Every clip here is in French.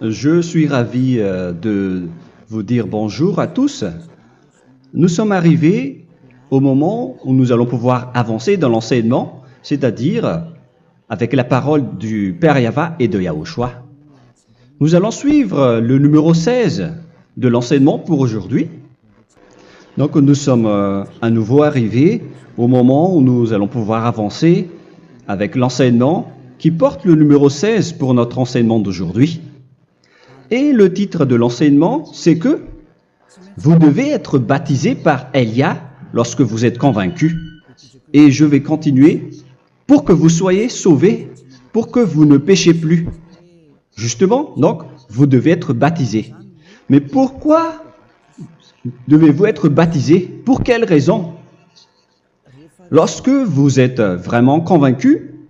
Je suis ravi de vous dire bonjour à tous. Nous sommes arrivés au moment où nous allons pouvoir avancer dans l'enseignement, c'est-à-dire avec la parole du Père Yava et de Yahushua. Nous allons suivre le numéro 16 de l'enseignement pour aujourd'hui. Donc nous sommes à nouveau arrivés au moment où nous allons pouvoir avancer avec l'enseignement qui porte le numéro 16 pour notre enseignement d'aujourd'hui. Et le titre de l'enseignement, c'est que vous devez être baptisé par Elia lorsque vous êtes convaincu. Et je vais continuer pour que vous soyez sauvés, pour que vous ne péchez plus. Justement, donc, vous devez être baptisé. Mais pourquoi devez-vous être baptisé? Pour quelle raison? Lorsque vous êtes vraiment convaincu,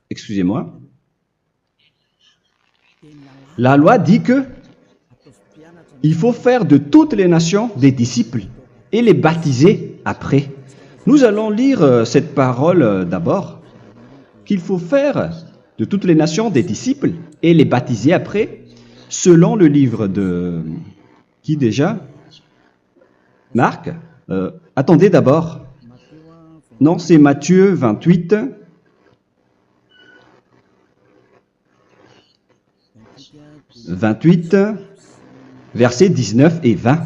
excusez-moi, la loi dit que il faut faire de toutes les nations des disciples et les baptiser après. Nous allons lire cette parole d'abord, qu'il faut faire de toutes les nations des disciples et les baptiser après, selon le livre de... Qui déjà? Marc. Attendez d'abord. Non, c'est Matthieu 28. Versets 19 et 20.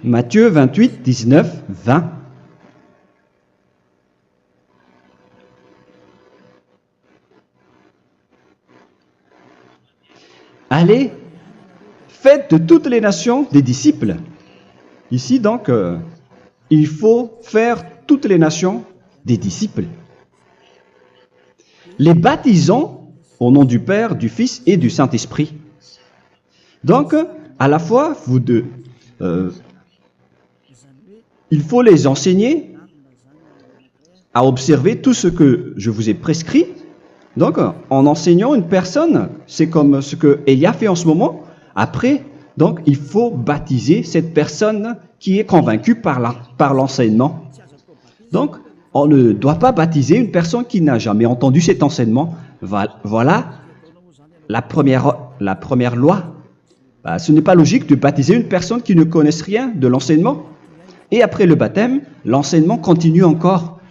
Matthieu 28, 19, 20. Allez, faites de toutes les nations des disciples. Ici donc, il faut faire toutes les nations des disciples. Les baptisons au nom du Père, du Fils et du Saint-Esprit. Donc, à la fois, il faut les enseigner à observer tout ce que je vous ai prescrit. Donc, en enseignant une personne, c'est comme ce que Elia fait en ce moment. Après, donc, il faut baptiser cette personne qui est convaincue par l'enseignement. Donc, on ne doit pas baptiser une personne qui n'a jamais entendu cet enseignement. Voilà la première loi. Ce n'est pas logique de baptiser une personne qui ne connaisse rien de l'enseignement. Et après le baptême, l'enseignement continue encore,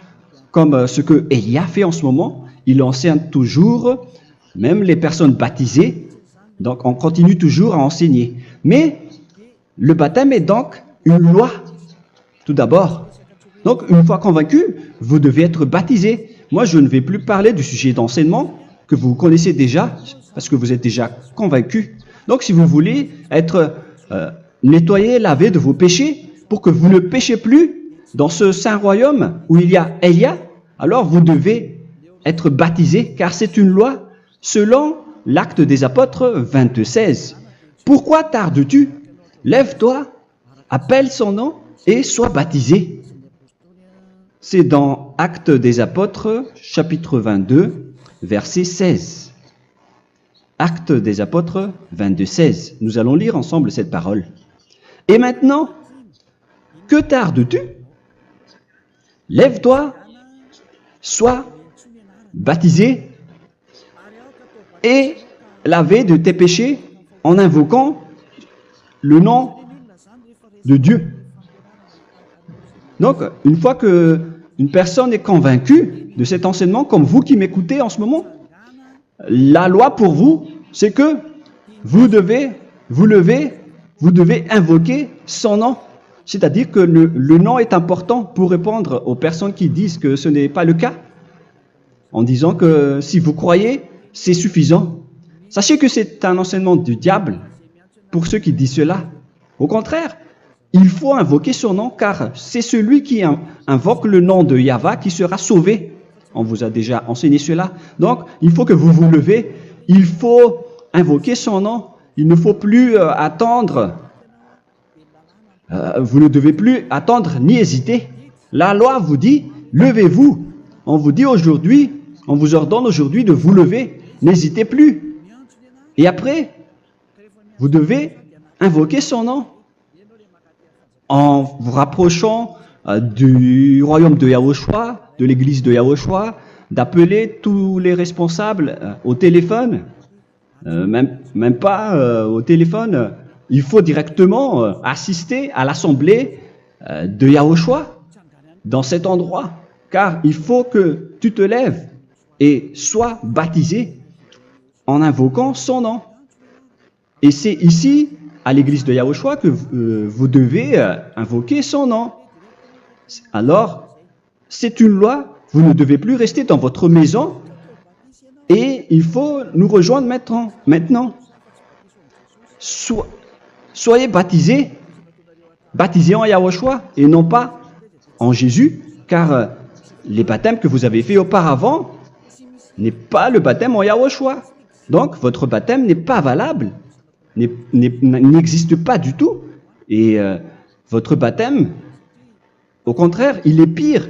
comme ce que Elia fait en ce moment. Il enseigne toujours, même les personnes baptisées. Donc, on continue toujours à enseigner. Mais le baptême est donc une loi, tout d'abord. Donc, une fois convaincu, vous devez être baptisé. Moi, je ne vais plus parler du sujet d'enseignement que vous connaissez déjà, parce que vous êtes déjà convaincu. Donc, si vous voulez être nettoyé, lavé de vos péchés, pour que vous ne péchez plus dans ce saint royaume où il y a Elia, alors vous devez être baptisé, car c'est une loi selon l'Acte des Apôtres 26. Pourquoi tardes-tu? Lève-toi, appelle son nom et sois baptisé. C'est dans Actes des Apôtres, chapitre 22, verset 16. Actes des Apôtres 22, 16. Nous allons lire ensemble cette parole. Et maintenant, que tardes-tu? Lève-toi, sois baptisé et lavé de tes péchés en invoquant le nom de Dieu. Donc, une fois qu'une personne est convaincue de cet enseignement, comme vous qui m'écoutez en ce moment, la loi pour vous, c'est que vous devez invoquer son nom. C'est-à-dire que le nom est important pour répondre aux personnes qui disent que ce n'est pas le cas, en disant que si vous croyez, c'est suffisant. Sachez que c'est un enseignement du diable pour ceux qui disent cela. Au contraire, il faut invoquer son nom, car c'est celui qui invoque le nom de Yahva qui sera sauvé. On vous a déjà enseigné cela. Donc, il faut que vous vous levez. Il faut invoquer son nom. Il ne faut plus attendre. Vous ne devez plus attendre ni hésiter. La loi vous dit, levez-vous. On vous dit aujourd'hui, on vous ordonne aujourd'hui de vous lever. N'hésitez plus. Et après, vous devez invoquer son nom en vous rapprochant du royaume de Yahushua, de l'église de Yahushua, d'appeler tous les responsables au téléphone, même pas au téléphone. Il faut directement assister à l'assemblée de Yahushua dans cet endroit, car il faut que tu te lèves et sois baptisé en invoquant son nom. Et c'est ici, à l'église de Yahushua, que vous devez invoquer son nom. Alors, c'est une loi, vous ne devez plus rester dans votre maison et il faut nous rejoindre maintenant. Soyez baptisés en Yahushua et non pas en Jésus, car les baptêmes que vous avez faits auparavant n'est pas le baptême en Yahushua. Donc, votre baptême n'est pas valable, n'existe pas du tout. Et votre baptême, au contraire, il est pire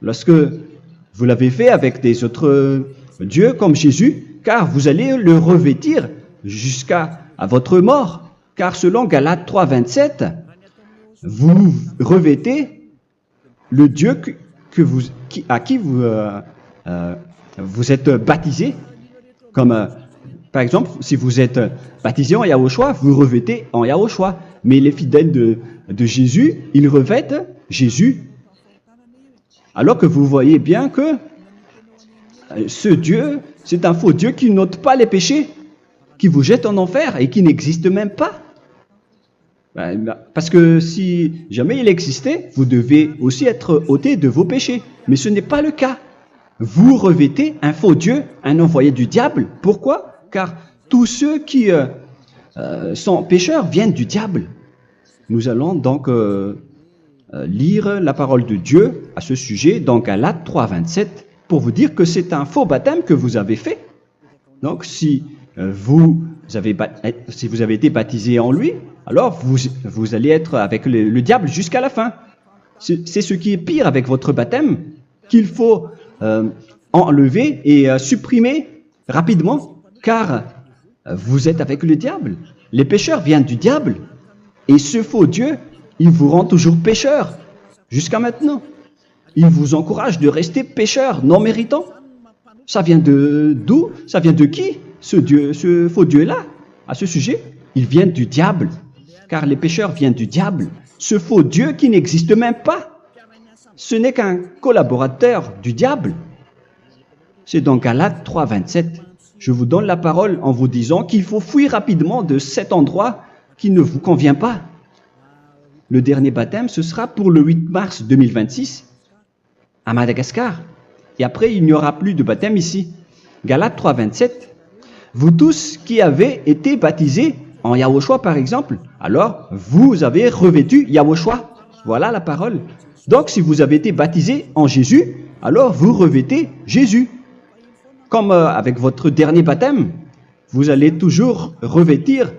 lorsque vous l'avez fait avec des autres dieux comme Jésus, car vous allez le revêtir jusqu'à votre mort. Car selon Galates 3, 27, vous revêtez le Dieu à qui vous êtes baptisé. Comme par exemple, si vous êtes baptisé en Yahushua, vous revêtez en Yahushua. Mais les fidèles de Jésus, ils revêtent Jésus. Alors que vous voyez bien que ce Dieu, c'est un faux Dieu qui n'ôte pas les péchés, qui vous jette en enfer et qui n'existe même pas. Parce que si jamais il existait, vous devez aussi être ôté de vos péchés. Mais ce n'est pas le cas. Vous revêtez un faux Dieu, un envoyé du diable. Pourquoi? Car tous ceux qui sont pécheurs viennent du diable. Nous allons donc lire la parole de Dieu à ce sujet dans Galates 3, 27 pour vous dire que c'est un faux baptême que vous avez fait. Donc si vous avez été baptisé en lui, alors vous allez être avec le diable jusqu'à la fin. C'est ce qui est pire avec votre baptême qu'il faut enlever et supprimer rapidement, car vous êtes avec le diable. Les pécheurs viennent du diable, et ce faux Dieu, il vous rend toujours pécheur, jusqu'à maintenant. Il vous encourage de rester pécheur, non méritant. Ça vient d'où? Ça vient de qui, ce faux Dieu-là? À ce sujet, il vient du diable, car les pécheurs viennent du diable. Ce faux Dieu qui n'existe même pas, ce n'est qu'un collaborateur du diable. C'est dans Galates 3, 27. Je vous donne la parole en vous disant qu'il faut fuir rapidement de cet endroit qui ne vous convient pas. Le dernier baptême, ce sera pour le 8 mars 2026 à Madagascar. Et après, il n'y aura plus de baptême ici. Galates 3, 27. Vous tous qui avez été baptisés en Yahushua, par exemple, alors vous avez revêtu Yahushua. Voilà la parole. Donc, si vous avez été baptisé en Jésus, alors vous revêtez Jésus. Comme avec votre dernier baptême, vous allez toujours revêtir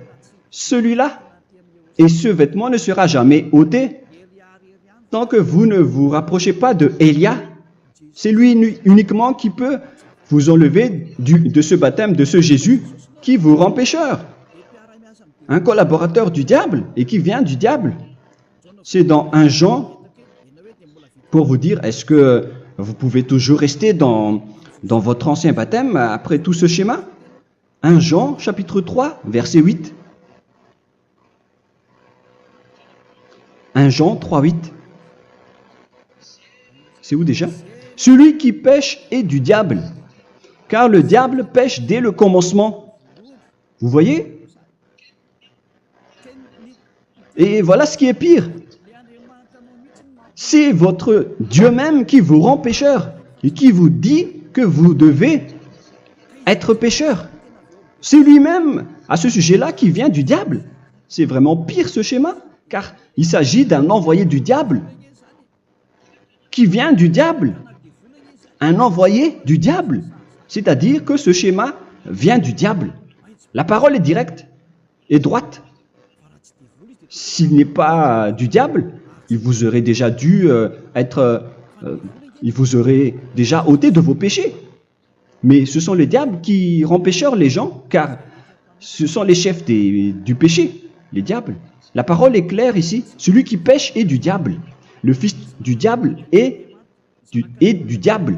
celui-là. Et ce vêtement ne sera jamais ôté tant que vous ne vous rapprochez pas de Élia. C'est lui uniquement qui peut vous enlever de ce baptême, de ce Jésus qui vous rend pécheur. Un collaborateur du diable et qui vient du diable. C'est dans 1 Jean, pour vous dire, est-ce que vous pouvez toujours rester dans votre ancien baptême après tout ce schéma? 1 Jean, chapitre 3, verset 8. 1 Jean 3, 8. C'est où déjà? Celui qui pêche est du diable, car le diable pêche dès le commencement. Vous voyez? Et voilà ce qui est pire. C'est votre Dieu même qui vous rend pécheur et qui vous dit que vous devez être pécheur. C'est lui-même, à ce sujet-là, qui vient du diable. C'est vraiment pire ce schéma, car il s'agit d'un envoyé du diable, qui vient du diable. Un envoyé du diable. C'est-à-dire que ce schéma vient du diable. La parole est directe et droite. S'il n'est pas du diable, il vous aurait déjà il vous aurait déjà ôté de vos péchés. Mais ce sont les diables qui rendent pécheurs les gens, car ce sont les chefs du péché, les diables. La parole est claire ici. Celui qui pêche est du diable. le fils du diable est du diable.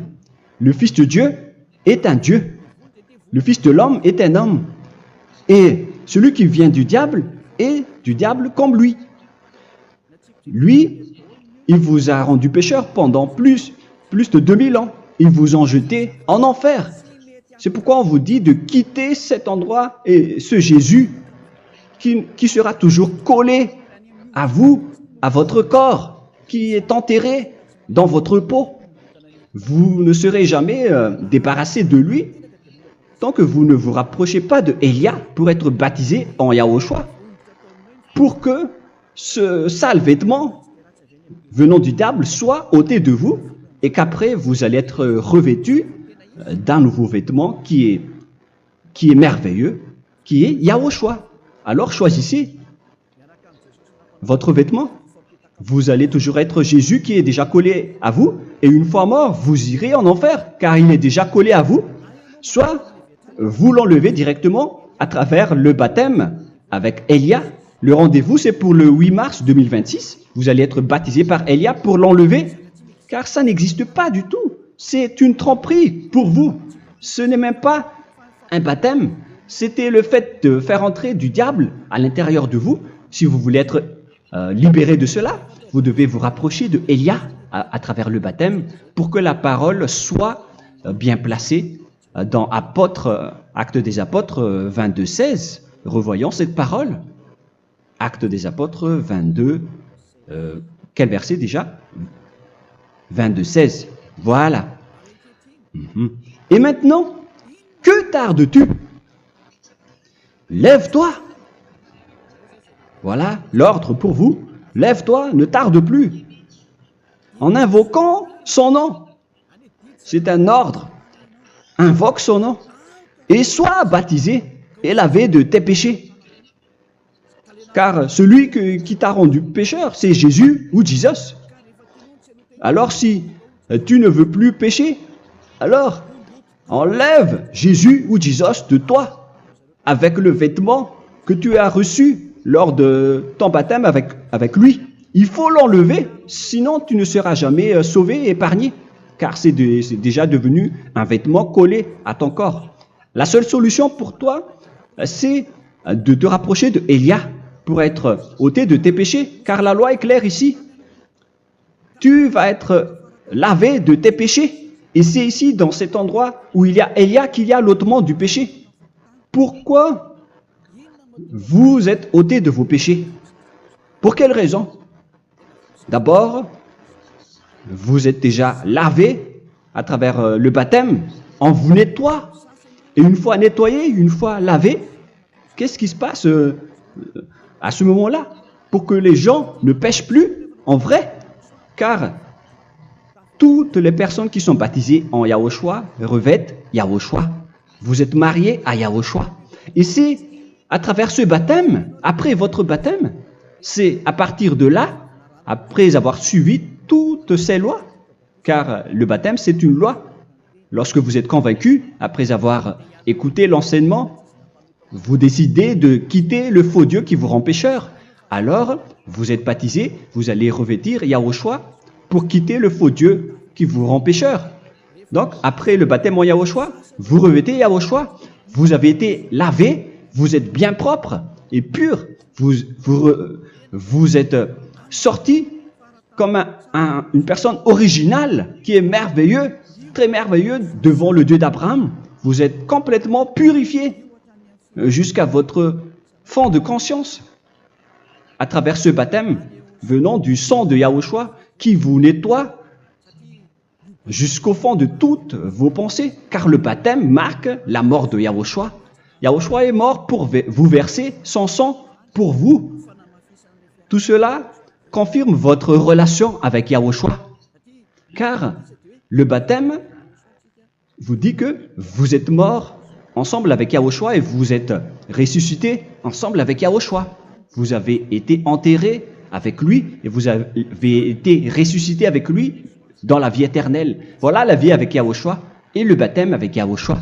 Le fils de Dieu est un Dieu. Le fils de l'homme est un homme. Et celui qui vient du diable est du diable comme lui. Lui, il vous a rendu pécheur pendant plus de 2000 ans. Il vous a jeté en enfer. C'est pourquoi on vous dit de quitter cet endroit et ce Jésus qui sera toujours collé à vous, à votre corps, qui est enterré dans votre peau. Vous ne serez jamais débarrassé de lui tant que vous ne vous rapprochez pas de Élia pour être baptisé en Yahushua, pour que ce sale vêtement venant du diable soit ôté de vous et qu'après vous allez être revêtu d'un nouveau vêtement qui est merveilleux, qui est Yahushua. Alors choisissez votre vêtement. Vous allez toujours être Jésus qui est déjà collé à vous, et une fois mort, vous irez en enfer, car il est déjà collé à vous. Soit vous l'enlevez directement à travers le baptême avec Élia. Le rendez-vous, c'est pour le 8 mars 2026. Vous allez être baptisé par Élia pour l'enlever, car ça n'existe pas du tout. C'est une tromperie pour vous. Ce n'est même pas un baptême. C'était le fait de faire entrer du diable à l'intérieur de vous. Si vous voulez être libéré de cela, vous devez vous rapprocher de Élia à travers le baptême pour que la parole soit bien placée dans Actes des Apôtres 22-16. Revoyons cette parole. Actes des Apôtres 22, quel verset déjà? 22-16. Voilà. Et maintenant, que tardes-tu? Lève-toi. Voilà l'ordre pour vous. Lève-toi, ne tarde plus. En invoquant son nom. C'est un ordre. Invoque son nom. Et sois baptisé et lavé de tes péchés. Car celui qui t'a rendu pécheur, c'est Jésus ou Jesus. Alors si tu ne veux plus pécher, alors enlève Jésus ou Jesus de toi avec le vêtement que tu as reçu lors de ton baptême avec lui. Il faut l'enlever, sinon tu ne seras jamais sauvé et épargné, car c'est déjà devenu un vêtement collé à ton corps. La seule solution pour toi, c'est de te rapprocher de Élia pour être ôté de tes péchés, car la loi est claire ici. Tu vas être lavé de tes péchés, et c'est ici, dans cet endroit où il y a Élia, qu'il y a l'ôtement du péché. Pourquoi vous êtes ôté de vos péchés? Pour quelle raison? D'abord, vous êtes déjà lavé à travers le baptême, on vous nettoie. Et une fois nettoyé, une fois lavé, qu'est-ce qui se passe à ce moment-là? Pour que les gens ne pêchent plus en vrai, car toutes les personnes qui sont baptisées en Yahushua revêtent Yahushua. Vous êtes mariés à Yahushua. Et c'est à travers ce baptême, après votre baptême, c'est à partir de là, après avoir suivi toutes ces lois, car le baptême c'est une loi. Lorsque vous êtes convaincu, après avoir écouté l'enseignement, vous décidez de quitter le faux Dieu qui vous rend pécheur. Alors, vous êtes baptisé, vous allez revêtir Yahushua pour quitter le faux Dieu qui vous rend pécheur. Donc, après le baptême en Yahushua, vous revêtez Yahushua. Vous avez été lavé, vous êtes bien propre et pur. Vous êtes sorti comme une personne originale qui est merveilleux, très merveilleux devant le Dieu d'Abraham. Vous êtes complètement purifié jusqu'à votre fond de conscience à travers ce baptême venant du sang de Yahushua qui vous nettoie jusqu'au fond de toutes vos pensées, car le baptême marque la mort de Yahushua. Yahushua est mort pour vous verser son sang pour vous. Tout cela confirme votre relation avec Yahushua, car le baptême vous dit que vous êtes mort ensemble avec Yahushua et vous êtes ressuscité ensemble avec Yahushua. Vous avez été enterré avec lui et vous avez été ressuscité avec lui dans la vie éternelle. Voilà la vie avec Yahushua et le baptême avec Yahushua.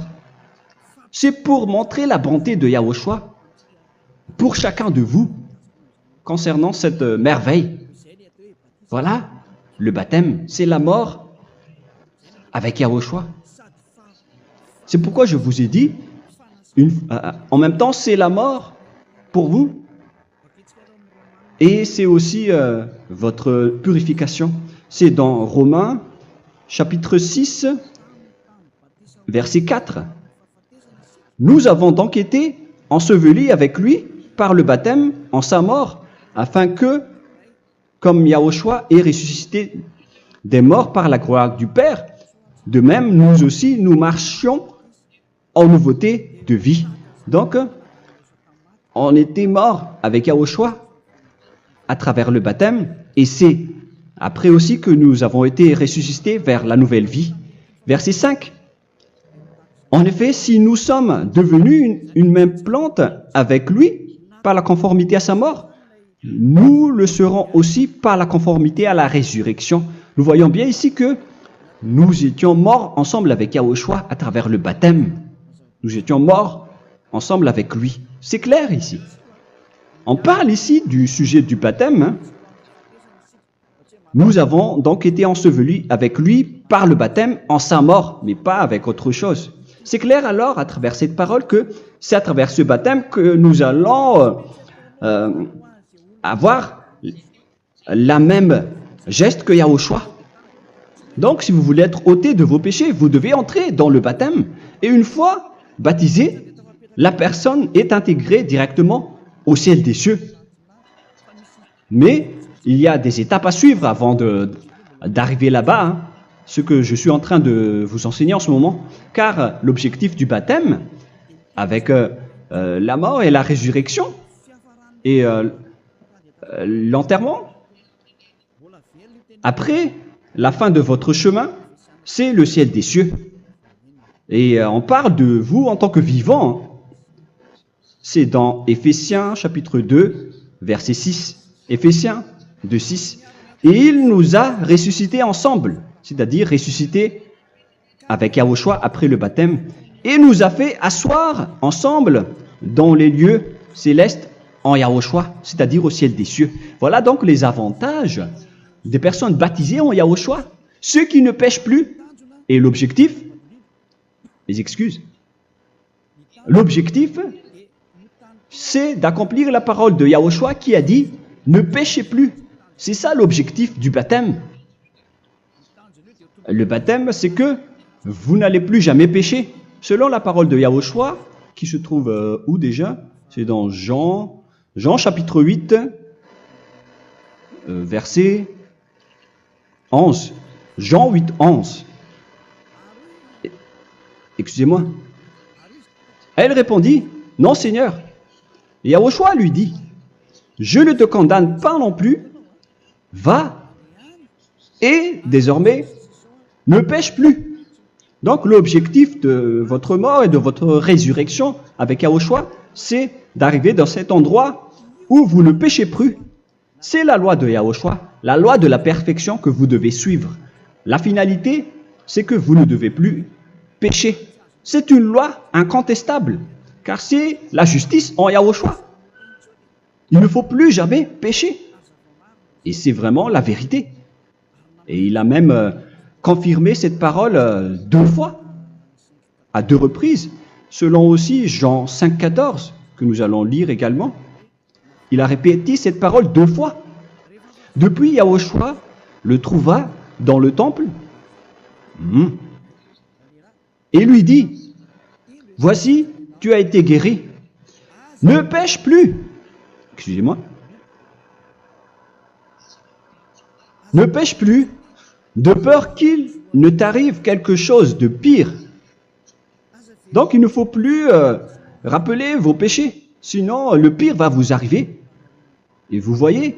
C'est pour montrer la bonté de Yahushua pour chacun de vous concernant cette merveille. Voilà le baptême, c'est la mort avec Yahushua. C'est pourquoi je vous ai dit, en même temps, c'est la mort pour vous. Et c'est aussi votre purification. C'est dans Romains, chapitre 6, verset 4. Nous avons donc été ensevelis avec lui par le baptême en sa mort, afin que, comme Yahushua est ressuscité des morts par la gloire du Père, de même, nous aussi, nous marchions en nouveauté de vie. Donc, on était morts avec Yahushua à travers le baptême, et c'est après aussi que nous avons été ressuscités vers la nouvelle vie. Verset 5. En effet, si nous sommes devenus une même plante avec lui par la conformité à sa mort, nous le serons aussi par la conformité à la résurrection. Nous voyons bien ici que nous étions morts ensemble avec Yahushua à travers le baptême. Nous étions morts ensemble avec lui. C'est clair ici. On parle ici du sujet du baptême. Nous avons donc été ensevelis avec lui par le baptême en sa mort, mais pas avec autre chose. C'est clair alors à travers cette parole que c'est à travers ce baptême que nous allons avoir la même geste que Yahushua. Donc si vous voulez être ôté de vos péchés, vous devez entrer dans le baptême. Et une fois baptisé, la personne est intégrée directement au ciel des cieux. Mais il y a des étapes à suivre avant d'arriver là-bas, hein, ce que je suis en train de vous enseigner en ce moment, car l'objectif du baptême, avec la mort et la résurrection, et l'enterrement, après la fin de votre chemin, c'est le ciel des cieux. Et on parle de vous en tant que vivant. C'est dans Éphésiens chapitre 2, verset 6. Éphésiens 2, 6. Et il nous a ressuscités ensemble, c'est-à-dire ressuscités avec Yahushua après le baptême, et nous a fait asseoir ensemble dans les lieux célestes en Yahushua, c'est-à-dire au ciel des cieux. Voilà donc les avantages des personnes baptisées en Yahushua, ceux qui ne pêchent plus. Et l'objectif, les excuses, l'objectif, c'est d'accomplir la parole de Yahushua qui a dit « Ne péchez plus ». C'est ça l'objectif du baptême. Le baptême, c'est que vous n'allez plus jamais pécher. Selon la parole de Yahushua, qui se trouve où déjà? C'est dans Jean chapitre 8, verset 11. Jean 8, 11. Excusez-moi. Elle répondit, « Non, Seigneur. » Et Yahushua lui dit, « Je ne te condamne pas non plus. Va et désormais ne pêche plus. » Donc l'objectif de votre mort et de votre résurrection avec Yahushua, c'est d'arriver dans cet endroit où vous ne péchez plus. C'est la loi de Yahushua, la loi de la perfection que vous devez suivre. La finalité, c'est que vous ne devez plus pécher. C'est une loi incontestable, car c'est la justice en Yahushua. Il ne faut plus jamais pécher. Et c'est vraiment la vérité. Et il a même confirmé cette parole 2 fois, à 2 reprises, selon aussi Jean 5, 14, que nous allons lire également. Il a répété cette parole 2 fois. Depuis, Yahushua le trouva dans le temple et lui dit, « Voici, tu as été guéri. Ne pêche plus. » Excusez-moi. Ne pêche plus, de peur qu'il ne t'arrive quelque chose de pire. Donc, il ne faut plus rappeler vos péchés, sinon le pire va vous arriver. Et vous voyez,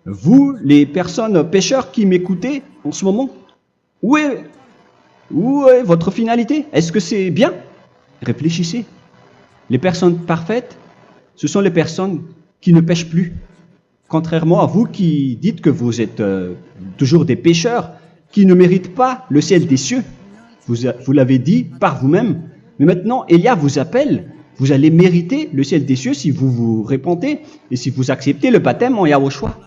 vous, les personnes pécheurs qui m'écoutez en ce moment, où est votre finalité? Est-ce que c'est bien? Réfléchissez. Les personnes parfaites, ce sont les personnes qui ne pêchent plus. Contrairement à vous qui dites que vous êtes toujours des pécheurs, qui ne méritent pas le ciel des cieux. Vous l'avez dit par vous-même. Mais maintenant, Élia vous appelle. Vous allez mériter le ciel des cieux si vous vous repentez et si vous acceptez le baptême en Yahushua.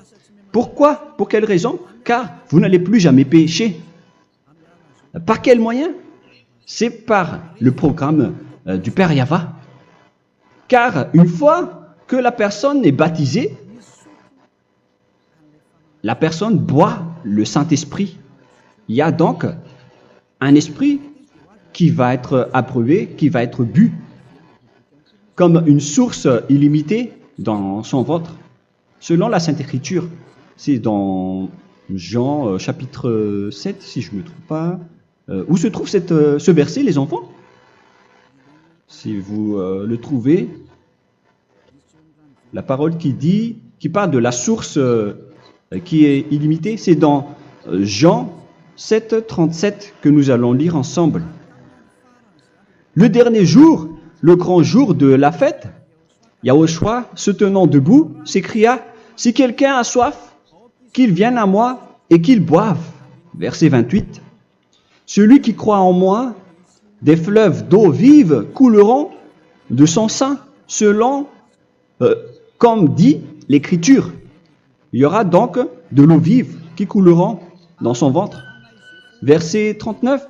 Pourquoi? Pour quelle raison? Car vous n'allez plus jamais pécher. Par quel moyen? C'est par le programme du Père Yahva. Car une fois que la personne est baptisée, la personne boit le Saint-Esprit. Il y a donc un esprit qui va être approuvé, qui va être bu, comme une source illimitée dans son ventre, selon la Sainte Écriture. C'est dans Jean chapitre 7, si je ne me trompe pas. Où se trouve ce verset, les enfants? Si vous le trouvez, la parole qui parle de la source qui est illimitée, c'est dans Jean 7, 37 que nous allons lire ensemble. Le dernier jour, le grand jour de la fête, Yahushua, se tenant debout, s'écria, « Si quelqu'un a soif, qu'il vienne à moi et qu'il boive. » Verset 28. « Celui qui croit en moi, des fleuves d'eau vive couleront de son sein, selon, comme dit l'Écriture. » Il y aura donc de l'eau vive qui couleront dans son ventre. Verset 39.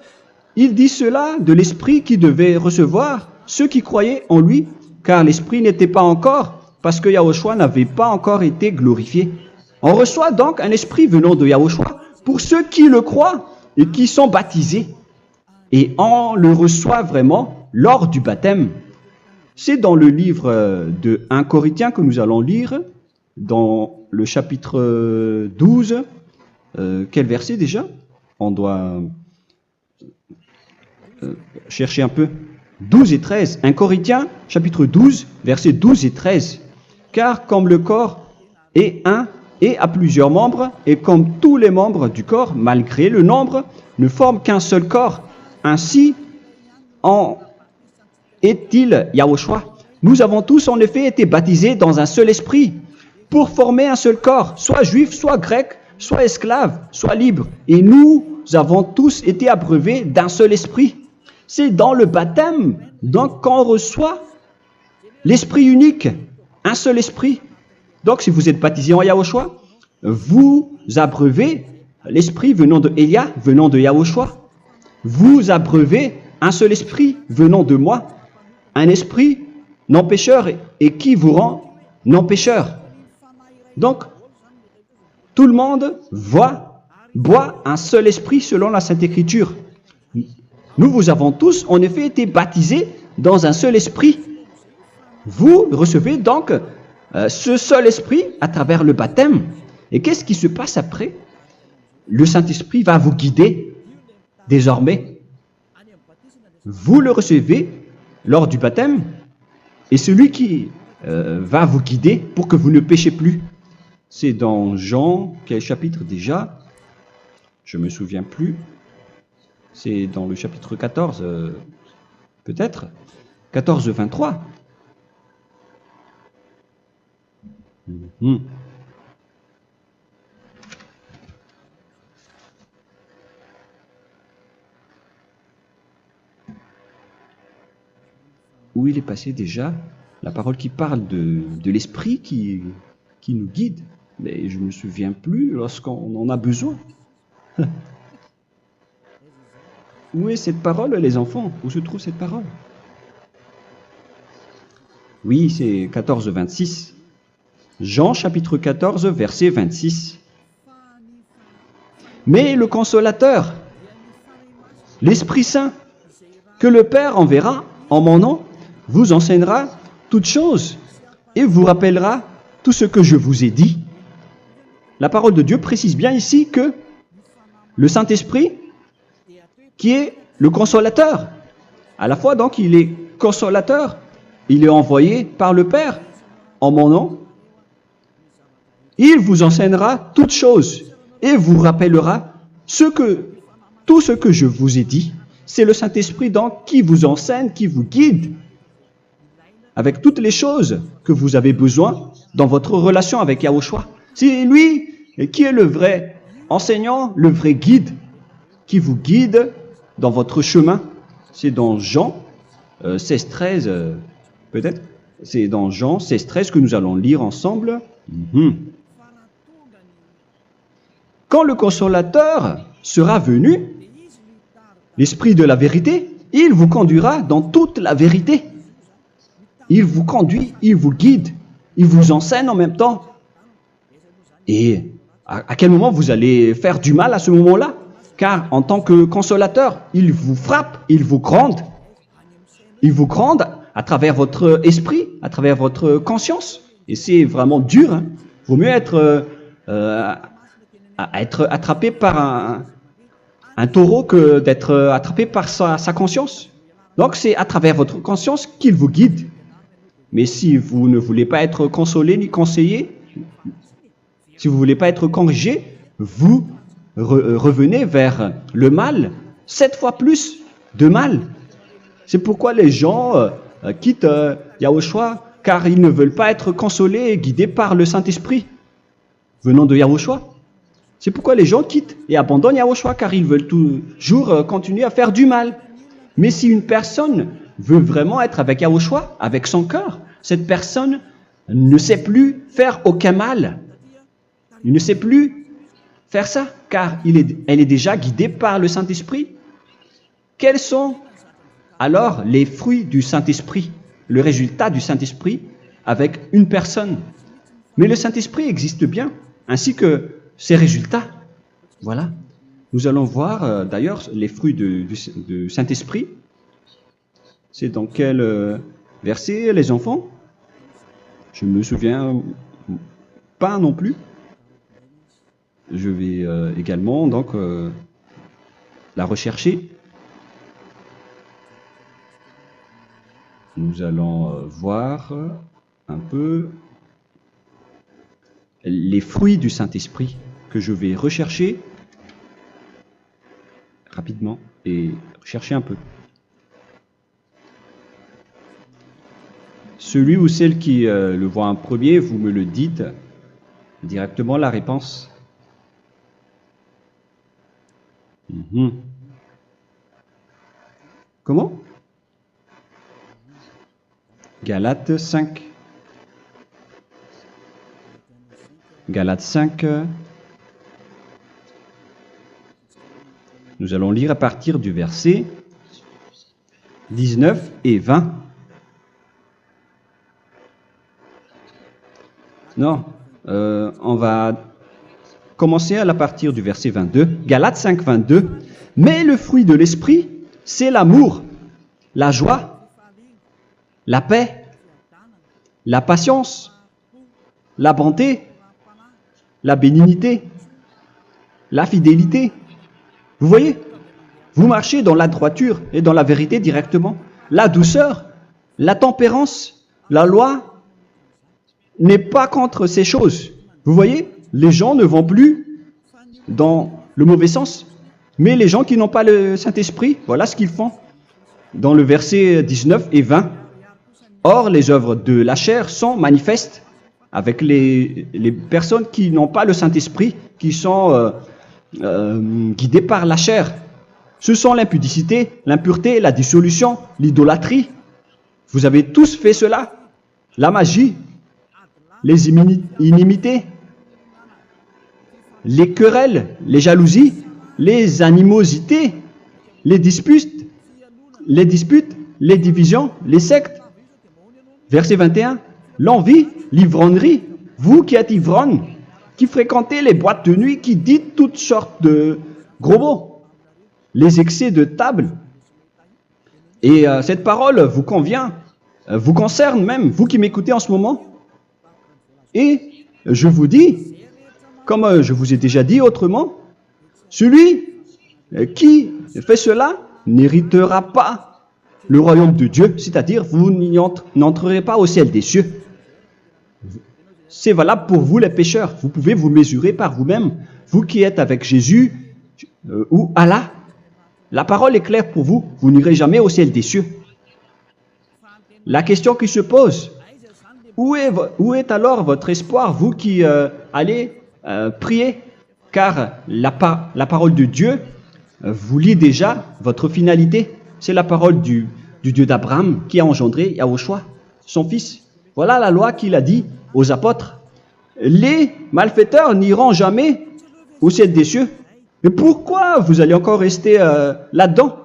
Il dit cela de l'Esprit qui devait recevoir ceux qui croyaient en lui, car l'Esprit n'était pas encore, parce que Yahushua n'avait pas encore été glorifié. On reçoit donc un Esprit venant de Yahushua pour ceux qui le croient et qui sont baptisés. Et on le reçoit vraiment lors du baptême. C'est dans le livre de 1 Corinthiens que nous allons lire, dans le chapitre 12. Quel verset déjà? On doit chercher un peu. 12 et 13. 1 Corinthiens, chapitre 12, versets 12 et 13. Car comme le corps est un et a plusieurs membres, et comme tous les membres du corps, malgré le nombre, ne forment qu'un seul corps, ainsi en est-il Yahushua. Nous avons tous en effet été baptisés dans un seul esprit, pour former un seul corps, soit juif, soit grec, soit esclave, soit libre. Et nous avons tous été abreuvés d'un seul esprit. C'est dans le baptême, donc, qu'on reçoit l'esprit unique, un seul esprit. Donc, si vous êtes baptisé en Yahushua, vous abreuvez l'esprit venant de Elia, venant de Yahushua. Vous abreuvez un seul esprit venant de moi, un esprit non pécheur et qui vous rend non pécheur. Donc, tout le monde boit un seul esprit selon la Sainte Écriture. Nous avons tous, en effet, été baptisés dans un seul esprit. Vous recevez donc ce seul esprit à travers le baptême. Et qu'est-ce qui se passe après? Le Saint-Esprit va vous guider désormais. Vous le recevez lors du baptême et celui qui va vous guider pour que vous ne péchez plus. C'est dans Jean, quel chapitre déjà? Je ne me souviens plus. C'est dans le chapitre 14, peut-être. 14, 23. Où il est passé déjà? La parole qui parle de l'esprit qui nous guide. Mais je ne me souviens plus lorsqu'on en a besoin. Où est cette parole, les enfants? Où se trouve cette parole? Oui, c'est 14, 26. Jean chapitre 14, verset 26. Mais le consolateur, l'Esprit Saint, que le Père enverra en mon nom, vous enseignera toutes choses et vous rappellera tout ce que je vous ai dit. La parole de Dieu précise bien ici que le Saint-Esprit, qui est le consolateur, à la fois donc il est consolateur, il est envoyé par le Père en mon nom, il vous enseignera toutes choses et vous rappellera tout ce que je vous ai dit. C'est le Saint-Esprit donc qui vous enseigne, qui vous guide avec toutes les choses que vous avez besoin dans votre relation avec Yahushua. C'est lui qui est le vrai enseignant, le vrai guide, qui vous guide dans votre chemin. C'est dans Jean 16, 13, peut-être. C'est dans Jean 16, 13 que nous allons lire ensemble. quand le consolateur sera venu, l'Esprit de la vérité, il vous conduira dans toute la vérité. Il vous conduit, il vous guide, il vous enseigne en même temps. Et à quel moment vous allez faire du mal à ce moment-là? Car en tant que consolateur, il vous frappe, il vous gronde. Il vous gronde à travers votre esprit, à travers votre conscience. Et c'est vraiment dur. Hein. Vaut mieux être attrapé par un taureau que d'être attrapé par sa conscience. Donc c'est à travers votre conscience qu'il vous guide. Mais si vous ne voulez pas être consolé ni conseillé, si vous ne voulez pas être corrigé, vous revenez vers le mal, 7 fois plus de mal. C'est pourquoi les gens quittent Yahushua, car ils ne veulent pas être consolés et guidés par le Saint-Esprit venant de Yahushua. C'est pourquoi les gens quittent et abandonnent Yahushua, car ils veulent toujours continuer à faire du mal. Mais si une personne veut vraiment être avec Yahushua, avec son cœur, cette personne ne sait plus faire aucun mal. Il ne sait plus faire ça, car elle est déjà guidée par le Saint-Esprit. Quels sont alors les fruits du Saint-Esprit, le résultat du Saint-Esprit avec une personne? Mais le Saint-Esprit existe bien, ainsi que ses résultats. Voilà. Nous allons voir d'ailleurs les fruits du Saint-Esprit. C'est dans quel verset, les enfants? Je ne me souviens pas non plus. Je vais également donc la rechercher. Nous allons voir un peu les fruits du Saint-Esprit que je vais rechercher rapidement et rechercher un peu. Celui ou celle qui le voit en premier, vous me le dites directement la réponse. Comment? Galates 5. Galates 5. Nous allons lire à partir du verset 19 et 20. Non, on va commencer à partir du verset 22. Galates 5, 22. Mais le fruit de l'esprit, c'est l'amour, la joie, la paix, la patience, la bonté, la bénignité, la fidélité. Vous voyez, vous marchez dans la droiture et dans la vérité directement. La douceur, la tempérance, la loi n'est pas contre ces choses. Vous voyez, les gens ne vont plus dans le mauvais sens. Mais les gens qui n'ont pas le Saint-Esprit, voilà ce qu'ils font. Dans le verset 19 et 20. Or, les œuvres de la chair sont manifestes avec les personnes qui n'ont pas le Saint-Esprit, qui sont guidées par la chair. Ce sont l'impudicité, l'impureté, la dissolution, l'idolâtrie. Vous avez tous fait cela. La magie, les inimités, les querelles, les jalousies, les animosités, les disputes, les divisions, les sectes. Verset 21, l'envie, l'ivrognerie, vous qui êtes ivrognes, qui fréquentez les boîtes de nuit, qui dites toutes sortes de gros mots, les excès de table. Et cette parole vous convient, vous concerne même, vous qui m'écoutez en ce moment. Et je vous dis, comme je vous ai déjà dit autrement, celui qui fait cela n'héritera pas le royaume de Dieu, c'est-à-dire vous n'entrerez pas au ciel des cieux. C'est valable pour vous les pécheurs. Vous pouvez vous mesurer par vous-même, vous qui êtes avec Jésus ou Allah. La parole est claire pour vous, vous n'irez jamais au ciel des cieux. La question qui se pose, où est alors votre espoir, vous qui allez prier? Car la parole de Dieu vous lit déjà votre finalité. C'est la parole du Dieu d'Abraham qui a engendré Yahushua, son fils. Voilà la loi qu'il a dit aux apôtres. Les malfaiteurs n'iront jamais au ciel des cieux. Mais pourquoi vous allez encore rester là-dedans?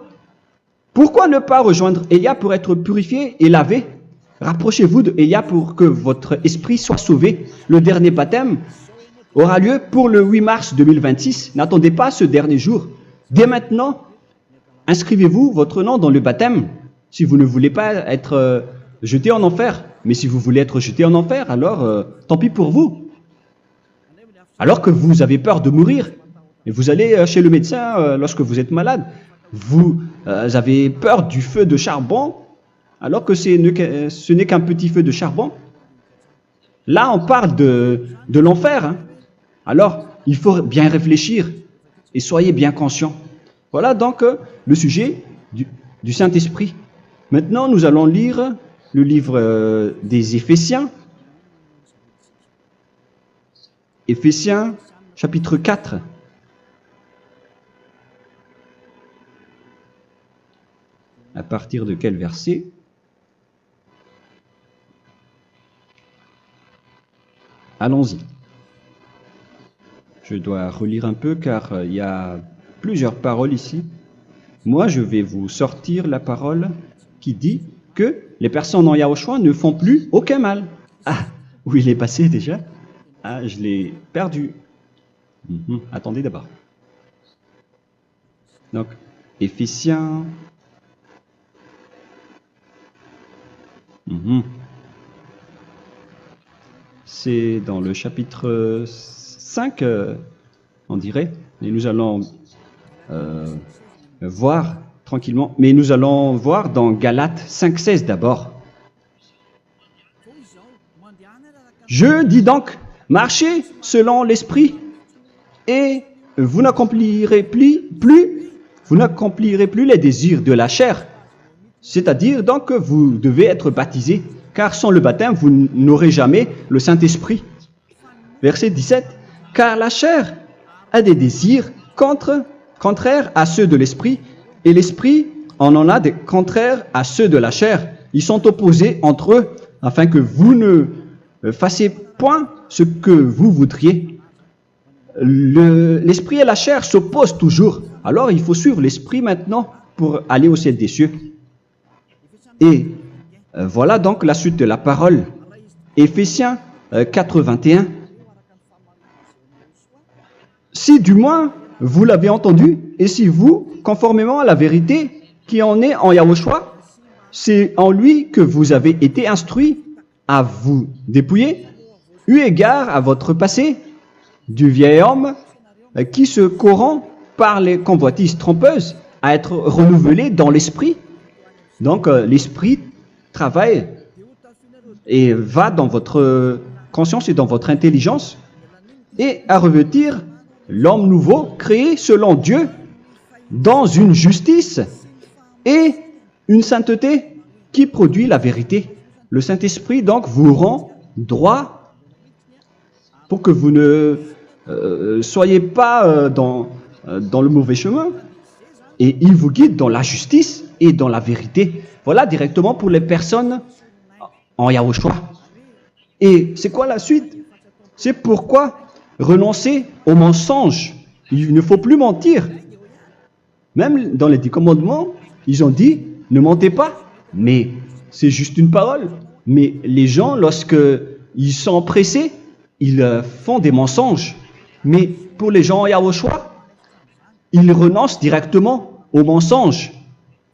Pourquoi ne pas rejoindre Élia pour être purifié et lavé? Rapprochez-vous de Élia pour que votre esprit soit sauvé. Le dernier baptême aura lieu pour le 8 mars 2026. N'attendez pas ce dernier jour. Dès maintenant, inscrivez-vous votre nom dans le baptême si vous ne voulez pas être jeté en enfer. Mais si vous voulez être jeté en enfer, alors tant pis pour vous. Alors que vous avez peur de mourir, et vous allez chez le médecin lorsque vous êtes malade, vous avez peur du feu de charbon, alors que ce n'est qu'un petit feu de charbon. Là, on parle de l'enfer. Hein. Alors, il faut bien réfléchir et soyez bien conscients. Voilà donc le sujet du Saint-Esprit. Maintenant, nous allons lire le livre des Éphésiens. Éphésiens, chapitre 4. À partir de quel verset? Allons-y. Je dois relire un peu car il y a plusieurs paroles ici. Moi, je vais vous sortir la parole qui dit que les personnes en Yahushua ne font plus aucun mal. Ah, où il est passé déjà? Ah, je l'ai perdu. Attendez d'abord. Donc, Éphésiens. C'est dans le chapitre 5, on dirait. Et nous allons voir tranquillement. Mais nous allons voir dans Galates 5,16 d'abord. Je dis donc, marchez selon l'esprit et vous n'accomplirez plus les désirs de la chair. C'est-à-dire donc que vous devez être baptisé, car sans le baptême, vous n'aurez jamais le Saint-Esprit. Verset 17. Car la chair a des désirs contraires à ceux de l'esprit, et l'esprit en a des contraires à ceux de la chair. Ils sont opposés entre eux, afin que vous ne fassiez point ce que vous voudriez. L'esprit et la chair s'opposent toujours. Alors il faut suivre l'esprit maintenant pour aller au ciel des cieux. Et voilà donc la suite de la parole. Éphésiens 4:21. Si du moins vous l'avez entendu, et si vous, conformément à la vérité qui en est en Yahushua, c'est en lui que vous avez été instruits à vous dépouiller, eu égard à votre passé, du vieil homme qui se corrompt par les convoitises trompeuses, à être renouvelé dans l'esprit. Donc l'esprit travaille et va dans votre conscience et dans votre intelligence et à revêtir l'homme nouveau créé selon Dieu dans une justice et une sainteté qui produit la vérité. Le Saint-Esprit donc vous rend droit pour que vous ne soyez pas dans le mauvais chemin et il vous guide dans la justice et dans la vérité. Voilà directement pour les personnes en Yahushua. Et c'est quoi la suite? C'est pourquoi renoncer au mensonge. Il ne faut plus mentir. Même dans les 10 commandements, ils ont dit ne mentez pas. Mais c'est juste une parole. Mais les gens, lorsqu'ils sont pressés, ils font des mensonges. Mais pour les gens en Yahushua, ils renoncent directement au mensonge.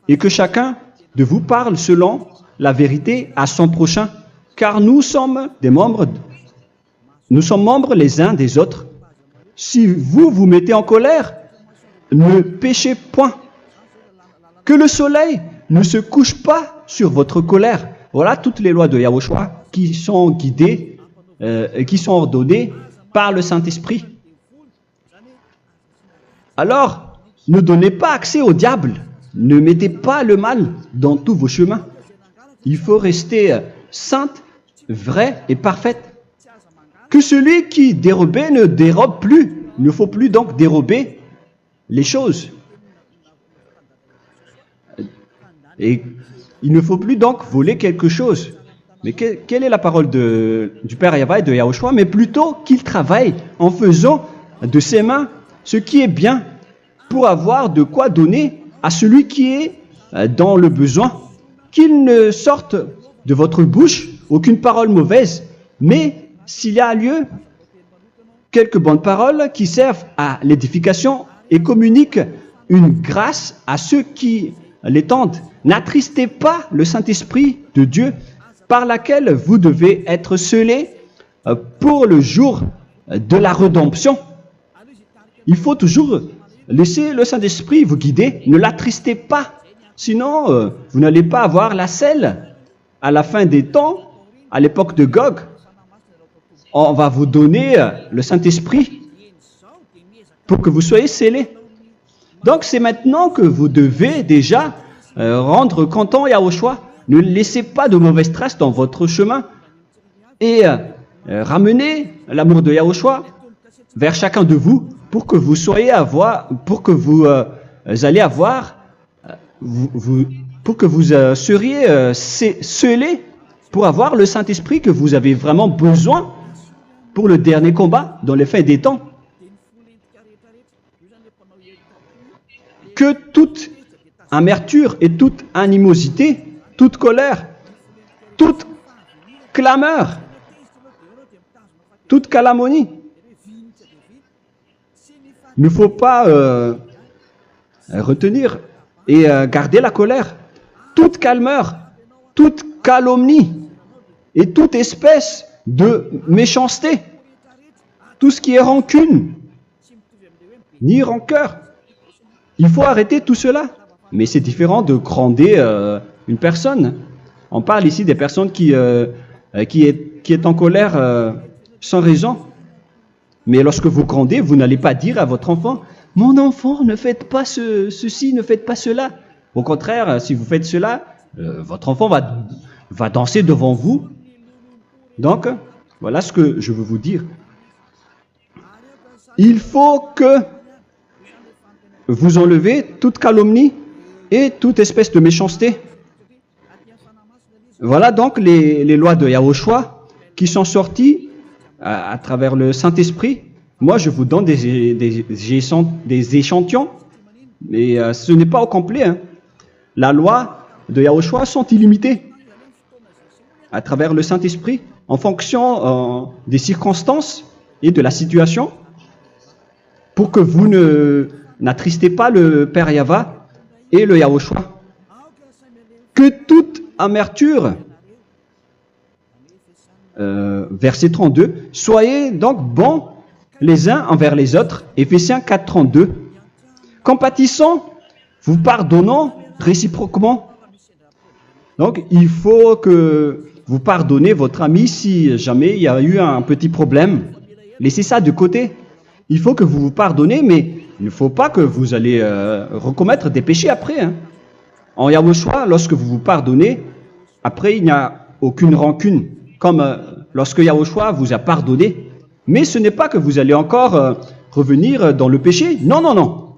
Et que chacun de vous parle selon la vérité à son prochain. Car nous sommes des membres. Nous sommes membres les uns des autres. Si vous vous mettez en colère, ne péchez point. Que le soleil ne se couche pas sur votre colère. Voilà toutes les lois de Yahushua qui sont guidées, qui sont ordonnées par le Saint-Esprit. Alors, ne donnez pas accès au diable. Ne mettez pas le mal dans tous vos chemins. Il faut rester sainte, vraie et parfaite. Que celui qui dérobait ne dérobe plus. Il ne faut plus donc dérober les choses. Et il ne faut plus donc voler quelque chose. Mais quelle est la parole du Père Yahweh et de Yahushua? Mais plutôt qu'il travaille en faisant de ses mains ce qui est bien pour avoir de quoi donner à celui qui est dans le besoin. Qu'il ne sorte de votre bouche aucune parole mauvaise, mais s'il y a lieu, quelques bonnes paroles qui servent à l'édification et communiquent une grâce à ceux qui l'étendent. N'attristez pas le Saint-Esprit de Dieu par laquelle vous devez être scellés pour le jour de la rédemption. Il faut toujours laisser le Saint-Esprit vous guider, ne l'attristez pas, sinon vous n'allez pas avoir la selle. À la fin des temps, à l'époque de Gog, on va vous donner le Saint-Esprit pour que vous soyez scellés. Donc c'est maintenant que vous devez déjà rendre content Yahushua. Ne laissez pas de mauvaises traces dans votre chemin et ramenez l'amour de Yahushua vers chacun de vous pour que vous soyez seriez scellés pour avoir le Saint-Esprit que vous avez vraiment besoin pour le dernier combat dans les fins des temps. Que toute amertume et toute animosité, toute colère, toute clameur, toute calomnie, il ne faut pas retenir et garder la colère. Toute calmeur, toute calomnie et toute espèce de méchanceté, tout ce qui est rancune, ni rancœur. Il faut arrêter tout cela. Mais c'est différent de gronder une personne. On parle ici des personnes qui est en colère sans raison. Mais lorsque vous grondez, vous n'allez pas dire à votre enfant « Mon enfant, ne faites pas ceci, ne faites pas cela ». Au contraire, si vous faites cela, votre enfant va danser devant vous. Donc, voilà ce que je veux vous dire. Il faut que vous enlevez toute calomnie et toute espèce de méchanceté. Voilà donc les lois de Yahushua qui sont sorties à travers le Saint-Esprit. Moi, je vous donne des échantillons, mais ce n'est pas au complet. Hein. La loi de Yahushua sont illimitées à travers le Saint-Esprit en fonction des circonstances et de la situation pour que vous n'attristez pas le Père Yahva et le Yahushua. Que toute amertume, verset 32, soyez donc bons les uns envers les autres, Éphésiens 4, 32, compatissant, vous pardonnant réciproquement. Donc, il faut que vous pardonnez votre ami si jamais il y a eu un petit problème. Laissez ça de côté. Il faut que vous vous pardonnez, mais il ne faut pas que vous allez recommettre des péchés après. Hein. En Yahushua, lorsque vous vous pardonnez, après il n'y a aucune rancune, comme lorsque Yahushua vous a pardonné. Mais ce n'est pas que vous allez encore revenir dans le péché. Non, non, non.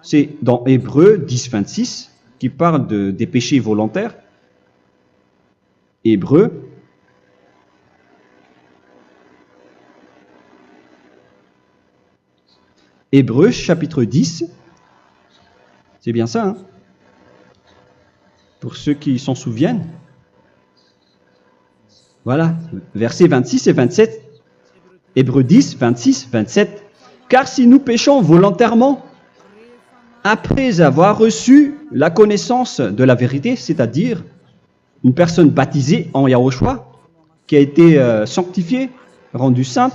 C'est dans Hébreux 10, 26 qui parle des péchés volontaires. Hébreux. Hébreux chapitre 10. C'est bien ça, hein? Pour ceux qui s'en souviennent. Voilà, versets 26 et 27. Hébreux 10, 26, 27. Car si nous péchons volontairement, après avoir reçu la connaissance de la vérité, c'est-à-dire une personne baptisée en Yahushua, qui a été sanctifiée, rendue sainte,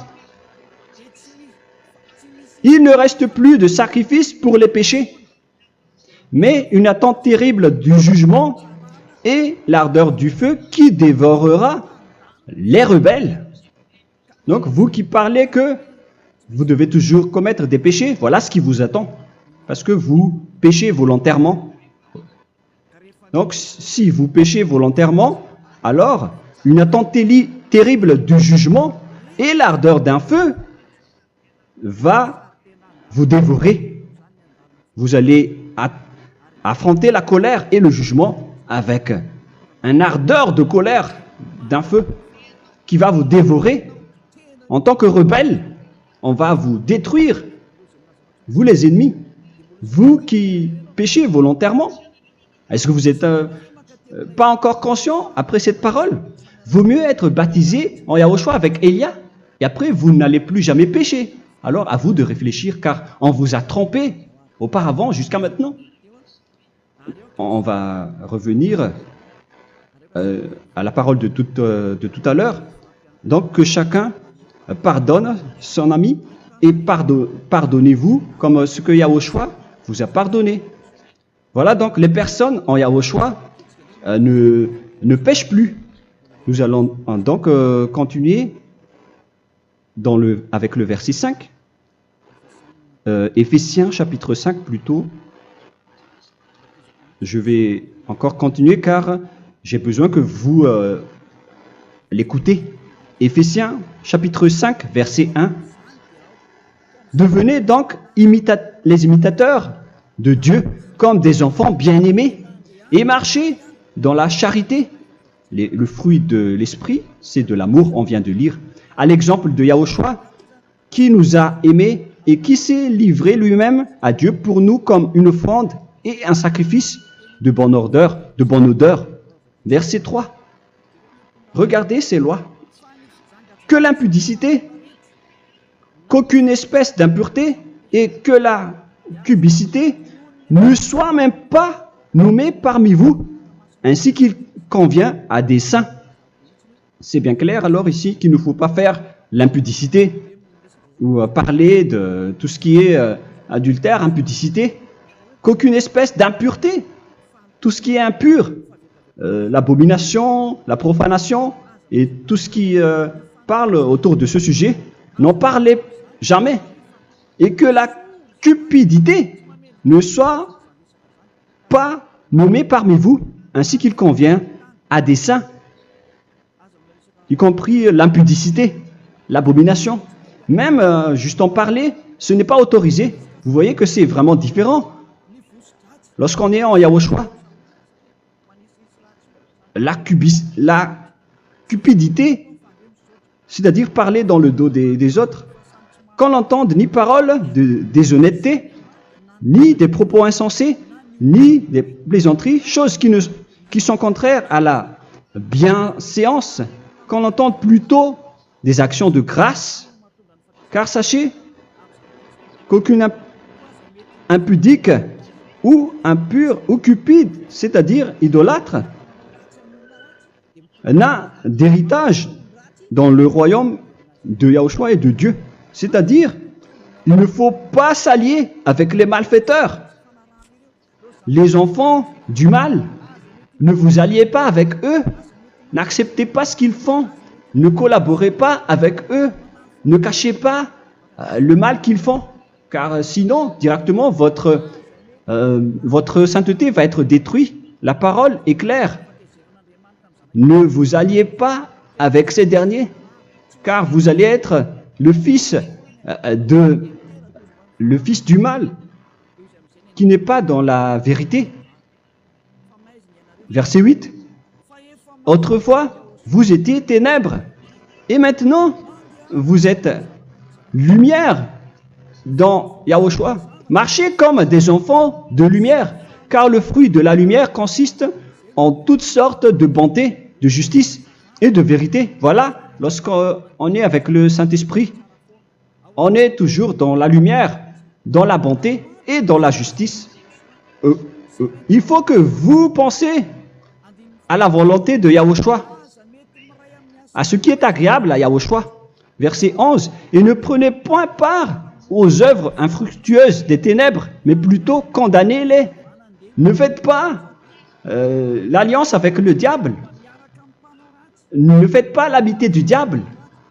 il ne reste plus de sacrifice pour les péchés, mais une attente terrible du jugement et l'ardeur du feu qui dévorera les rebelles. Donc, vous qui parlez que vous devez toujours commettre des péchés, voilà ce qui vous attend, parce que vous péchez volontairement. Donc, si vous péchez volontairement, alors une attente terrible du jugement et l'ardeur d'un feu va vous dévorer. Vous allez affronter la colère et le jugement avec un ardeur de colère d'un feu qui va vous dévorer en tant que rebelle. on va vous détruire, vous les ennemis, vous qui péchez volontairement. Est-ce que vous n'êtes pas encore conscient après cette parole? Vaut mieux être baptisé en Yahushua avec Elia, et après vous n'allez plus jamais pécher. Alors à vous de réfléchir, car on vous a trompé auparavant jusqu'à maintenant. On va revenir à la parole de tout à l'heure. Donc que chacun pardonne son ami et pardonnez-vous comme ce que Yahushua vous a pardonné. Voilà donc les personnes en Yahushua ne pêchent plus. Nous allons donc continuer avec le verset 5. Éphésiens chapitre 5 plutôt. Je vais encore continuer car j'ai besoin que vous l'écoutez. Éphésiens chapitre 5 verset 1. Devenez donc les imitateurs de Dieu comme des enfants bien-aimés et marchez dans la charité. Le fruit de l'esprit, c'est de l'amour, on vient de lire, à l'exemple de Yahushua qui nous a aimés et qui s'est livré lui-même à Dieu pour nous comme une offrande et un sacrifice de bonne odeur. Verset 3. Regardez ces lois. Que l'impudicité, qu'aucune espèce d'impureté et que la cubicité ne soit même pas nommée parmi vous, ainsi qu'il convient à des saints. C'est bien clair alors ici qu'il ne faut pas faire l'impudicité ou parler de tout ce qui est adultère, impudicité, qu'aucune espèce d'impureté, tout ce qui est impur, l'abomination, la profanation et tout ce qui parle autour de ce sujet, n'en parlez jamais. Et que la cupidité ne soit pas nommée parmi vous, ainsi qu'il convient à des saints, y compris l'impudicité, l'abomination. Même juste en parler, ce n'est pas autorisé. Vous voyez que c'est vraiment différent. Lorsqu'on est en Yahushua, la cupidité, c'est-à-dire parler dans le dos des autres, qu'on n'entende ni parole de déshonnêteté, ni des propos insensés, ni des plaisanteries, choses qui sont contraires à la bienséance, qu'on entende plutôt des actions de grâce, car sachez qu'aucune impudique ou impure ou cupide, c'est-à-dire idolâtre, n'a d'héritage dans le royaume de Yahushua et de Dieu. C'est-à-dire, il ne faut pas s'allier avec les malfaiteurs. Les enfants du mal, ne vous alliez pas avec eux. N'acceptez pas ce qu'ils font. Ne collaborez pas avec eux. Ne cachez pas le mal qu'ils font. Car sinon, directement, votre sainteté va être détruite. La parole est claire. Ne vous alliez pas avec ces derniers, car vous allez être le fils du mal, qui n'est pas dans la vérité. Verset 8. Autrefois, vous étiez ténèbres, et maintenant, vous êtes lumière dans Yahushua. Marchez comme des enfants de lumière, car le fruit de la lumière consiste en toutes sortes de bonté, de justice et de vérité. Voilà, lorsqu'on est avec le Saint-Esprit, on est toujours dans la lumière, dans la bonté et dans la justice. Il faut que vous pensiez à la volonté de Yahushua, à ce qui est agréable à Yahushua. Verset 11. Et ne prenez point part aux œuvres infructueuses des ténèbres, mais plutôt condamnez-les. Ne faites pas l'alliance avec le diable. Ne faites pas l'amitié du diable.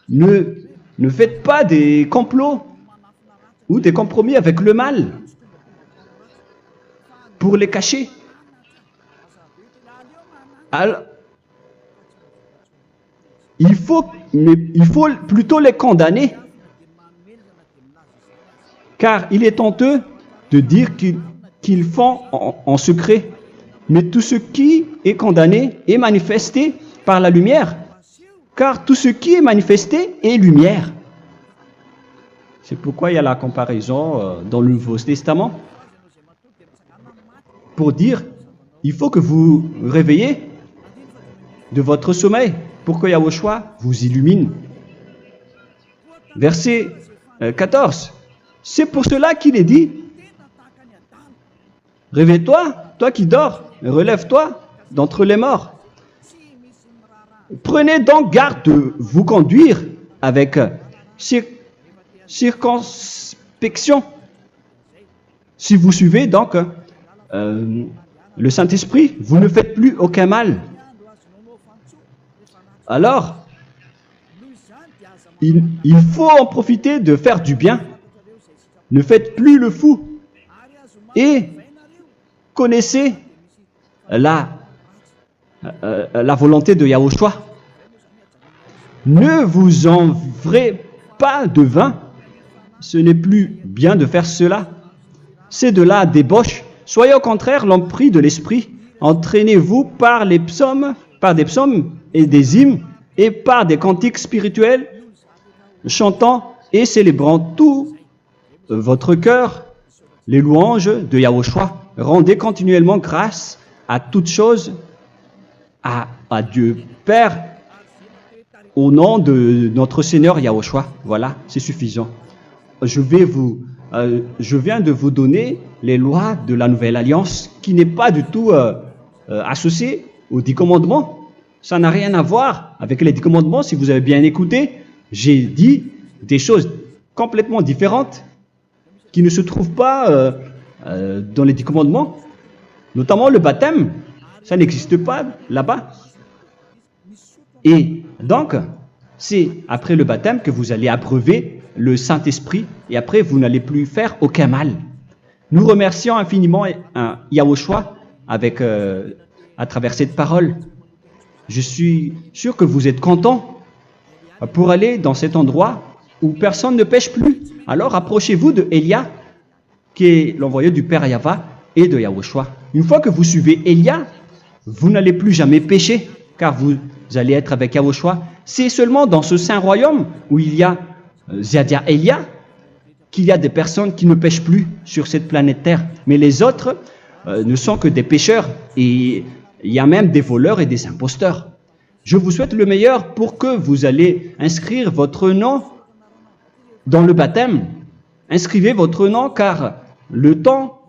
Ne faites pas des complots ou des compromis avec le mal pour les cacher. Alors, il faut plutôt les condamner, car il est honteux de dire qu'ils font en secret. Mais tout ce qui est condamné est manifesté par la lumière, car tout ce qui est manifesté est lumière. C'est pourquoi il y a la comparaison dans le Nouveau Testament pour dire il faut que vous réveillez de votre sommeil pour que Yahushua vous illumine. Verset 14. C'est pour cela qu'il est dit réveille-toi, toi qui dors, relève-toi d'entre les morts. Prenez donc garde de vous conduire avec circonspection. Si vous suivez donc le Saint-Esprit, vous ne faites plus aucun mal. Alors, il faut en profiter de faire du bien. Ne faites plus le fou. Et connaissez la volonté de Yahushua. Ne vous enivrez pas de vin. Ce n'est plus bien de faire cela. C'est de la débauche. Soyez au contraire l'empris de l'esprit. Entraînez-vous par des psaumes et des hymnes et par des cantiques spirituels, chantant et célébrant tout votre cœur les louanges de Yahushua. Rendez continuellement grâce à toutes choses à Dieu Père au nom de notre Seigneur Yahushua. Voilà, c'est suffisant. Je viens de vous donner les lois de la Nouvelle Alliance qui n'est pas du tout associée aux 10 commandements. Ça n'a rien à voir avec les 10 commandements. Si vous avez bien écouté, j'ai dit des choses complètement différentes qui ne se trouvent pas dans les 10 commandements. Notamment le baptême, ça n'existe pas là-bas. Et donc, c'est après le baptême que vous allez abreuver le Saint-Esprit et après vous n'allez plus faire aucun mal. Nous remercions infiniment Yahushua à travers cette parole. Je suis sûr que vous êtes contents pour aller dans cet endroit où personne ne pêche plus. Alors approchez-vous de Élia, qui est l'envoyé du Père Yahva et de Yahushua. Une fois que vous suivez Élia, vous n'allez plus jamais pécher, car vous allez être avec Yahushua. C'est seulement dans ce saint royaume où il y a Ziadia Elia qu'il y a des personnes qui ne pêchent plus sur cette planète Terre. Mais les autres ne sont que des pécheurs et il y a même des voleurs et des imposteurs. Je vous souhaite le meilleur pour que vous allez inscrire votre nom dans le baptême. Inscrivez votre nom car le temps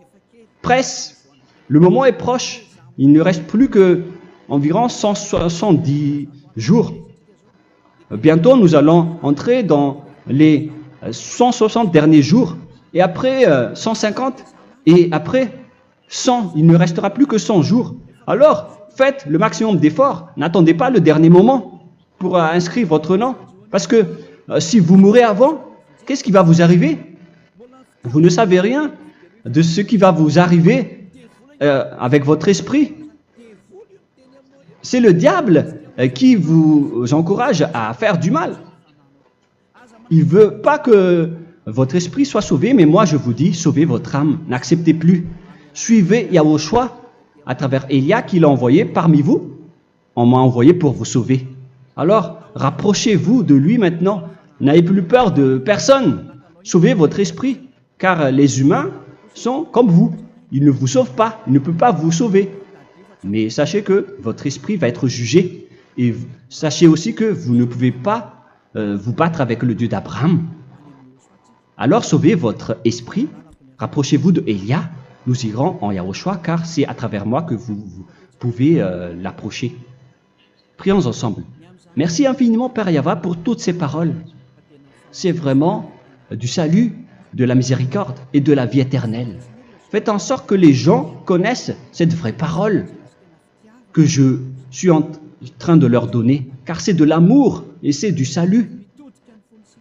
presse, le moment est proche. Il ne reste plus que environ 170 jours. Bientôt, nous allons entrer dans les 160 derniers jours, et après 150, et après 100. Il ne restera plus que 100 jours. Alors, faites le maximum d'efforts. N'attendez pas le dernier moment pour inscrire votre nom. Parce que si vous mourrez avant, qu'est-ce qui va vous arriver? Vous ne savez rien de ce qui va vous arriver avec votre esprit. C'est le diable qui vous encourage à faire du mal. Il ne veut pas que votre esprit soit sauvé, mais moi je vous dis, sauvez votre âme, n'acceptez plus. Suivez Yahushua à travers Élia qu'il a envoyé parmi vous. On m'a envoyé pour vous sauver. Alors, rapprochez-vous de lui maintenant. N'ayez plus peur de personne. Sauvez votre esprit, car les humains sont comme vous. Ils ne vous sauvent pas, ils ne peuvent pas vous sauver. Mais sachez que votre esprit va être jugé. Et sachez aussi que vous ne pouvez pas vous battre avec le Dieu d'Abraham. Alors sauvez votre esprit, rapprochez-vous de Élia, nous irons en Yahushua, car c'est à travers moi que vous pouvez l'approcher. Prions ensemble. Merci infiniment Père Yahva pour toutes ces paroles. C'est vraiment du salut, de la miséricorde et de la vie éternelle. Faites en sorte que les gens connaissent cette vraie parole que je suis en train de leur donner, car c'est de l'amour et c'est du salut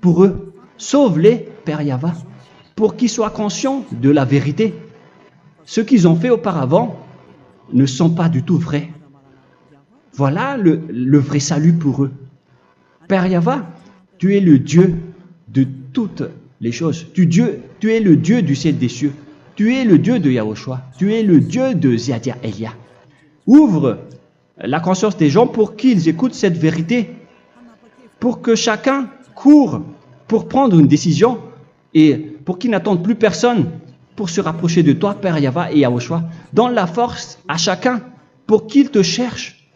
pour eux. Sauve-les, Père Yahva, pour qu'ils soient conscients de la vérité. Ce qu'ils ont fait auparavant ne sont pas du tout vrais. Voilà le vrai salut pour eux. Père Yahva, tu es le Dieu de toutes les choses. Tu es le Dieu du ciel des cieux. Tu es le Dieu de Yahushua. Tu es le Dieu de Ziadia Elia. Ouvre la conscience des gens pour qu'ils écoutent cette vérité, pour que chacun court pour prendre une décision et pour qu'ils n'attendent plus personne pour se rapprocher de toi, Père Yahweh et Yahushua. Donne la force à chacun pour qu'ils te cherchent.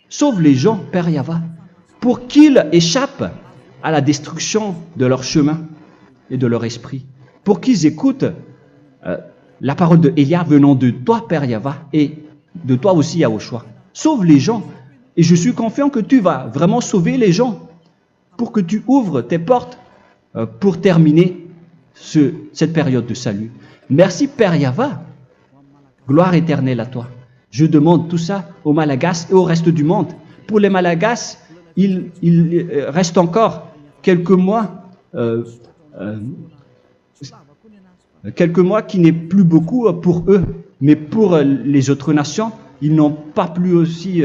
Sauve les gens, Père Yahweh, pour qu'ils échappent à la destruction de leur chemin et de leur esprit, pour qu'ils écoutent la parole de Elia venant de toi, Père Yahweh, et de toi aussi, Yahushua. Sauve les gens, et je suis confiant que tu vas vraiment sauver les gens, pour que tu ouvres tes portes pour terminer cette période de salut. Merci, Père Yahweh. Gloire éternelle à toi. Je demande tout ça aux Malagasy et au reste du monde. Pour les Malagasy, il reste encore quelques mois qui n'est plus beaucoup pour eux, mais pour les autres nations, ils n'ont pas plus aussi,